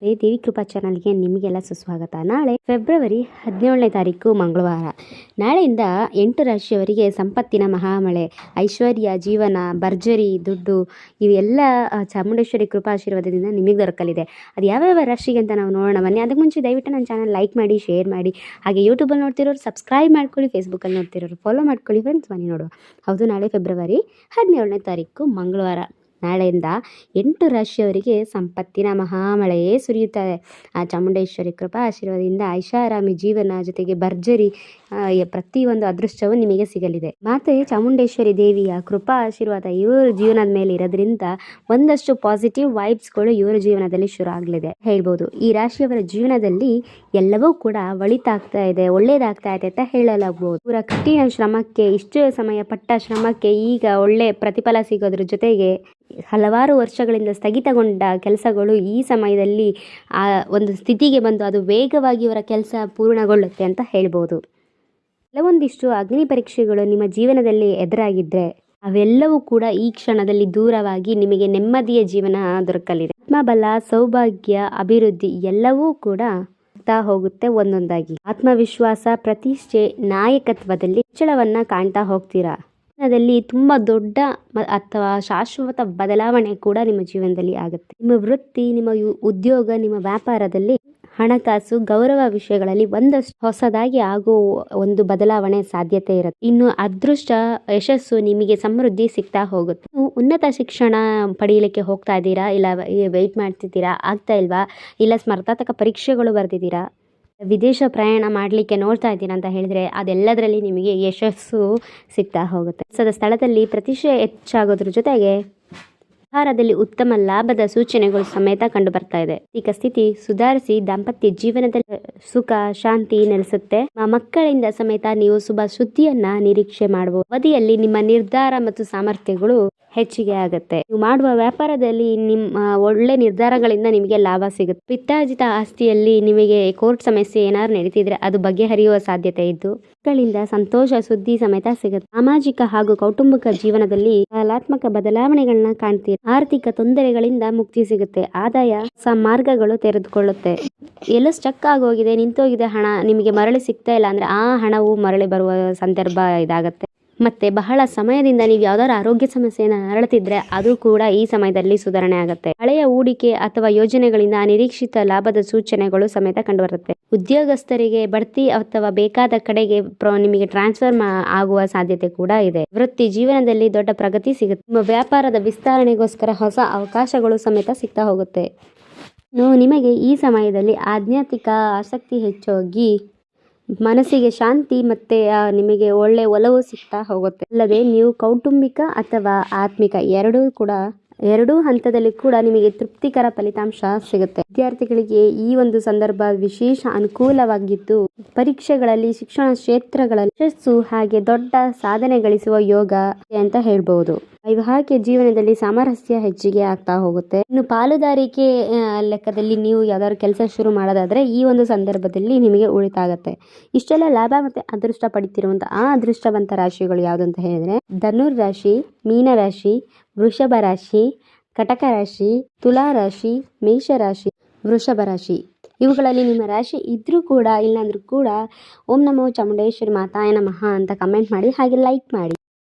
ದೇವಿ ಕೃಪಾ ಚಾನಲ್ಗೆ ನಿಮಗೆಲ್ಲ ಸುಸ್ವಾಗತ. ನಾಳೆ ಫೆಬ್ರವರಿ 17ನೇ ತಾರೀಕು ಮಂಗಳವಾರ. ನಾಳೆಯಿಂದ 8 ರಾಶಿಯವರಿಗೆ ಸಂಪತ್ತಿನ ಮಹಾಮಳೆ, ಐಶ್ವರ್ಯ, ಜೀವನ, ಭರ್ಜರಿ, ದುಡ್ಡು ಇವೆಲ್ಲ ಚಾಮುಂಡೇಶ್ವರಿ ಕೃಪಾ ಆಶೀರ್ವಾದದಿಂದ ನಿಮಗೆ ದೊರಕಲಿದೆ. ಅದು ಯಾವ್ಯಾವ ರಾಶಿಗೆ ಅಂತ ನಾವು ನೋಡೋಣ ಬನ್ನಿ. ಅದಕ್ಕೆ ಮುಂಚೆ ದಯವಿಟ್ಟು ನನ್ನ ಚಾನಲ್ ಲೈಕ್ ಮಾಡಿ, ಶೇರ್ ಮಾಡಿ, ಹಾಗೆ ಯೂಟ್ಯೂಬಲ್ಲಿ ನೋಡ್ತಿರೋರು ಸಬ್ಸ್ಕ್ರೈಬ್ ಮಾಡ್ಕೊಳ್ಳಿ, ಫೇಸ್ಬುಕ್ಕಲ್ಲಿ ನೋಡ್ತಿರೋರು ಫಾಲೋ ಮಾಡ್ಕೊಳ್ಳಿ ಫ್ರೆಂಡ್ಸ್. ಬನ್ನಿ ನೋಡುವ. ಹೌದು, ನಾಳೆ ಫೆಬ್ರವರಿ 17ನೇ ತಾರೀಕು ಮಂಗಳವಾರ. ನಾಳೆಯಿಂದ 8 ರಾಶಿಯವರಿಗೆ ಸಂಪತ್ತಿನ ಮಹಾಮಳೆಯೇ ಸುರಿಯುತ್ತದೆ. ಆ ಚಾಮುಂಡೇಶ್ವರಿ ಕೃಪಾ ಆಶೀರ್ವಾದದಿಂದ ಐಷಾರಾಮಿ ಜೀವನ ಜೊತೆಗೆ ಭರ್ಜರಿ ಪ್ರತಿಯೊಂದು ಅದೃಷ್ಟವೂ ನಿಮಗೆ ಸಿಗಲಿದೆ. ಮಾತೆ ಚಾಮುಂಡೇಶ್ವರಿ ದೇವಿಯ ಕೃಪಾ ಆಶೀರ್ವಾದ ಇವರ ಜೀವನದ ಮೇಲೆ ಇರೋದ್ರಿಂದ ಒಂದಷ್ಟು ಪಾಸಿಟಿವ್ ವೈಬ್ಸ್ಗಳು ಇವರ ಜೀವನದಲ್ಲಿ ಶುರು ಆಗಲಿದೆ ಹೇಳ್ಬೋದು. ಈ ರಾಶಿಯವರ ಜೀವನದಲ್ಲಿ ಎಲ್ಲವೂ ಕೂಡ ಒಳಿತಾಗ್ತಾ ಇದೆ, ಒಳ್ಳೇದಾಗ್ತಾ ಇದೆ ಅಂತ ಹೇಳಲಾಗಬಹುದು. ಇವರ ಕಠಿಣ ಶ್ರಮಕ್ಕೆ, ಇಷ್ಟು ಸಮಯ ಪಟ್ಟ ಶ್ರಮಕ್ಕೆ ಈಗ ಒಳ್ಳೆ ಪ್ರತಿಫಲ ಸಿಗೋದ್ರ ಜೊತೆಗೆ ಹಲವಾರು ವರ್ಷಗಳಿಂದ ಸ್ಥಗಿತಗೊಂಡ ಕೆಲಸಗಳು ಈ ಸಮಯದಲ್ಲಿ ಒಂದು ಸ್ಥಿತಿಗೆ ಬಂದು ಅದು ವೇಗವಾಗಿ ಇವರ ಕೆಲಸ ಪೂರ್ಣಗೊಳ್ಳುತ್ತೆ ಅಂತ ಹೇಳ್ಬೋದು. ಕೆಲವೊಂದಿಷ್ಟು ಅಗ್ನಿ ಪರೀಕ್ಷೆಗಳು ನಿಮ್ಮ ಜೀವನದಲ್ಲಿ ಎದುರಾಗಿದ್ದರೆ ಅವೆಲ್ಲವೂ ಕೂಡ ಈ ಕ್ಷಣದಲ್ಲಿ ದೂರವಾಗಿ ನಿಮಗೆ ನೆಮ್ಮದಿಯ ಜೀವನ ದೊರಕಲಿದೆ. ಆತ್ಮಬಲ, ಸೌಭಾಗ್ಯ, ಅಭಿವೃದ್ಧಿ ಎಲ್ಲವೂ ಕೂಡ ಹೋಗುತ್ತೆ ಒಂದೊಂದಾಗಿ. ಆತ್ಮವಿಶ್ವಾಸ, ಪ್ರತಿಷ್ಠೆ, ನಾಯಕತ್ವದಲ್ಲಿ ಹೆಚ್ಚಳವನ್ನ ಕಾಣ್ತಾ ಹೋಗ್ತೀರಾ. ಜೀವನದಲ್ಲಿ ತುಂಬಾ ದೊಡ್ಡ ಅಥವಾ ಶಾಶ್ವತ ಬದಲಾವಣೆ ಕೂಡ ನಿಮ್ಮ ಜೀವನದಲ್ಲಿ ಆಗುತ್ತೆ. ನಿಮ್ಮ ವೃತ್ತಿ, ನಿಮ್ಮ ಉದ್ಯೋಗ, ನಿಮ್ಮ ವ್ಯಾಪಾರದಲ್ಲಿ ಹಣಕಾಸು, ಗೌರವ ವಿಷಯಗಳಲ್ಲಿ ಒಂದಷ್ಟು ಹೊಸದಾಗಿ ಆಗೋ ಒಂದು ಬದಲಾವಣೆ ಸಾಧ್ಯತೆ ಇರುತ್ತೆ. ಇನ್ನು ಅದೃಷ್ಟ, ಯಶಸ್ಸು, ನಿಮಗೆ ಸಮೃದ್ಧಿ ಸಿಗ್ತಾ ಹೋಗುತ್ತೆ. ನೀವು ಉನ್ನತ ಶಿಕ್ಷಣ ಪಡೆಯಲಿಕ್ಕೆ ಹೋಗ್ತಾ ಇದ್ದೀರಾ, ಇಲ್ಲ ವೆಯ್ಟ್ ಮಾಡ್ತಿದ್ದೀರಾ, ಆಗ್ತಾ ಇಲ್ವಾ, ಇಲ್ಲ ಸ್ಪರ್ಧಾತ್ಮಕ ಪರೀಕ್ಷೆಗಳು ಬರ್ತಿದ್ದೀರಾ, ವಿದೇಶ ಪ್ರಯಾಣ ಮಾಡಲಿಕ್ಕೆ ನೋಡ್ತಾ ಇದ್ದೀರಾ ಅಂತ ಹೇಳಿದ್ರೆ ಅದೆಲ್ಲದರಲ್ಲಿ ನಿಮಗೆ ಯಶಸ್ಸು ಸಿಗ್ತಾ ಹೋಗುತ್ತೆ. ಕೆಲಸದ ಸ್ಥಳದಲ್ಲಿ ಪ್ರತಿಷ್ಠೆ ಹೆಚ್ಚಾಗೋದ್ರ ಜೊತೆಗೆ ವ್ಯವಹಾರದಲ್ಲಿ ಉತ್ತಮ ಲಾಭದ ಸೂಚನೆಗಳು ಸಮೇತ ಕಂಡು ಬರ್ತಾ ಇದೆ. ಆರ್ಥಿಕ ಸ್ಥಿತಿ ಸುಧಾರಿಸಿ ದಾಂಪತ್ಯ ಜೀವನದಲ್ಲಿ ಸುಖ, ಶಾಂತಿ ನೆಲೆಸುತ್ತೆ. ಮಕ್ಕಳಿಂದ ಸಮೇತ ನೀವು ಶುಭ ಸುದ್ದಿಯನ್ನ ನಿರೀಕ್ಷೆ ಮಾಡಬಹುದು. ಅವಧಿಯಲ್ಲಿ ನಿಮ್ಮ ನಿರ್ಧಾರ ಮತ್ತು ಸಾಮರ್ಥ್ಯಗಳು ಹೆಚ್ಚಿಗೆ ಆಗುತ್ತೆ. ನೀವು ಮಾಡುವ ವ್ಯಾಪಾರದಲ್ಲಿ ನಿಮ್ಮ ಒಳ್ಳೆ ನಿರ್ಧಾರಗಳಿಂದ ನಿಮಗೆ ಲಾಭ ಸಿಗುತ್ತೆ. ಪಿತ್ರಾರ್ಜಿತ ಆಸ್ತಿಯಲ್ಲಿ ನಿಮಗೆ ಕೋರ್ಟ್ ಸಮಸ್ಯೆ ಏನಾದ್ರು ನಡೀತಿದ್ರೆ ಅದು ಬಗೆಹರಿಯುವ ಸಾಧ್ಯತೆ ಇದ್ದು ಮಕ್ಕಳಿಂದ ಸಂತೋಷ ಸುದ್ದಿ ಸಮೇತ ಸಿಗುತ್ತೆ. ಸಾಮಾಜಿಕ ಹಾಗೂ ಕೌಟುಂಬಿಕ ಜೀವನದಲ್ಲಿ ಕಲಾತ್ಮಕ ಬದಲಾವಣೆಗಳನ್ನ ಕಾಣ್ತೀರಿ. ಆರ್ಥಿಕ ತೊಂದರೆಗಳಿಂದ ಮುಕ್ತಿ ಸಿಗುತ್ತೆ. ಆದಾಯ ಮಾರ್ಗಗಳು ತೆರೆದುಕೊಳ್ಳುತ್ತೆ. ಎಲ್ಲೋ ಸ್ಟಕ್ ಆಗೋಗಿದೆ, ನಿಂತೋಗಿದೆ ಹಣ, ನಿಮಗೆ ಮರಳಿ ಸಿಗ್ತಾ ಇಲ್ಲ ಅಂದ್ರೆ ಆ ಹಣವು ಮರಳಿ ಬರುವ ಸಂದರ್ಭ ಇದಾಗತ್ತೆ. ಮತ್ತೆ ಬಹಳ ಸಮಯದಿಂದ ನೀವು ಯಾವ್ದಾದ್ರು ಆರೋಗ್ಯ ಸಮಸ್ಯೆಯನ್ನು ನರಳುತ್ತಿದ್ರೆ ಅದು ಕೂಡ ಈ ಸಮಯದಲ್ಲಿ ಸುಧಾರಣೆ ಆಗುತ್ತೆ. ಹಳೆಯ ಹೂಡಿಕೆ ಅಥವಾ ಯೋಜನೆಗಳಿಂದ ಅನಿರೀಕ್ಷಿತ ಲಾಭದ ಸೂಚನೆಗಳು ಸಮೇತ ಕಂಡುಬರುತ್ತೆ. ಉದ್ಯೋಗಸ್ಥರಿಗೆ ಬಡ್ತಿ ಅಥವಾ ಬೇಕಾದ ಕಡೆಗೆ ನಿಮಗೆ ಟ್ರಾನ್ಸ್ಫರ್ ಆಗುವ ಸಾಧ್ಯತೆ ಕೂಡ ಇದೆ. ವೃತ್ತಿ ಜೀವನದಲ್ಲಿ ದೊಡ್ಡ ಪ್ರಗತಿ ಸಿಗುತ್ತೆ. ನಿಮ್ಮ ವ್ಯಾಪಾರದ ವಿಸ್ತರಣೆಗೋಸ್ಕರ ಹೊಸ ಅವಕಾಶಗಳು ಸಮೇತ ಸಿಗ್ತಾ ಹೋಗುತ್ತೆ. ನಿಮಗೆ ಈ ಸಮಯದಲ್ಲಿ ಆಧ್ಯಾತ್ಮಿಕ ಆಸಕ್ತಿ ಹೆಚ್ಚಾಗಿ ಮನಸ್ಸಿಗೆ ಶಾಂತಿ ಮತ್ತೆ ನಿಮಗೆ ಒಳ್ಳೆ ಒಲವು ಸಿಗ್ತಾ ಹೋಗುತ್ತೆ. ಅಲ್ಲದೆ ನೀವು ಕೌಟುಂಬಿಕ ಅಥವಾ ಆತ್ಮಿಕ ಎರಡೂ ಹಂತದಲ್ಲಿ ಕೂಡ ನಿಮಗೆ ತೃಪ್ತಿಕರ ಫಲಿತಾಂಶ ಸಿಗುತ್ತೆ. ವಿದ್ಯಾರ್ಥಿಗಳಿಗೆ ಈ ಒಂದು ಸಂದರ್ಭ ವಿಶೇಷ ಅನುಕೂಲವಾಗಿದ್ದು ಪರೀಕ್ಷೆಗಳಲ್ಲಿ, ಶಿಕ್ಷಣ ಕ್ಷೇತ್ರಗಳಲ್ಲಿ ಯಶಸ್ಸು ಹಾಗೆ ದೊಡ್ಡ ಸಾಧನೆ ಗಳಿಸುವ ಯೋಗ ಅಂತ ಹೇಳ್ಬಹುದು. ವೈವಾಹಿಕ ಜೀವನದಲ್ಲಿ ಸಾಮರಸ್ಯ ಹೆಚ್ಚಿಗೆ ಆಗ್ತಾ ಹೋಗುತ್ತೆ. ಇನ್ನು ಪಾಲುದಾರಿಕೆ ಲೆಕ್ಕದಲ್ಲಿ ನೀವು ಯಾವ್ದಾದ್ರು ಕೆಲಸ ಶುರು ಮಾಡೋದಾದ್ರೆ ಈ ಒಂದು ಸಂದರ್ಭದಲ್ಲಿ ನಿಮಗೆ ಉಳಿತಾಗತ್ತೆ. ಇಷ್ಟೆಲ್ಲ ಲಾಭ ಮತ್ತೆ ಅದೃಷ್ಟ ಪಡಿತಿರುವಂತ ಆ ಅದೃಷ್ಟವಂತ ರಾಶಿಗಳು ಯಾವ್ದು ಅಂತ ಹೇಳಿದ್ರೆ ಧನುರ್ ರಾಶಿ, ಮೀನ ರಾಶಿ, ವೃಷಭ ರಾಶಿ, ಕಟಕ ರಾಶಿ, ತುಲಾ ರಾಶಿ, ಮೇಷ ರಾಶಿ, ವೃಷಭ ರಾಶಿ. ಇವುಗಳಲ್ಲಿ ನಿಮ್ಮ ರಾಶಿ ಇದ್ರೂ ಕೂಡ ಇಲ್ಲಾಂದ್ರೂ ಕೂಡ ಓಂ ನಮೋ ಚಾಮುಂಡೇಶ್ವರಿ ಮಾತಾಯ ನಮಃ ಅಂತ ಕಮೆಂಟ್ ಮಾಡಿ, ಹಾಗೆ ಲೈಕ್ ಮಾಡಿ.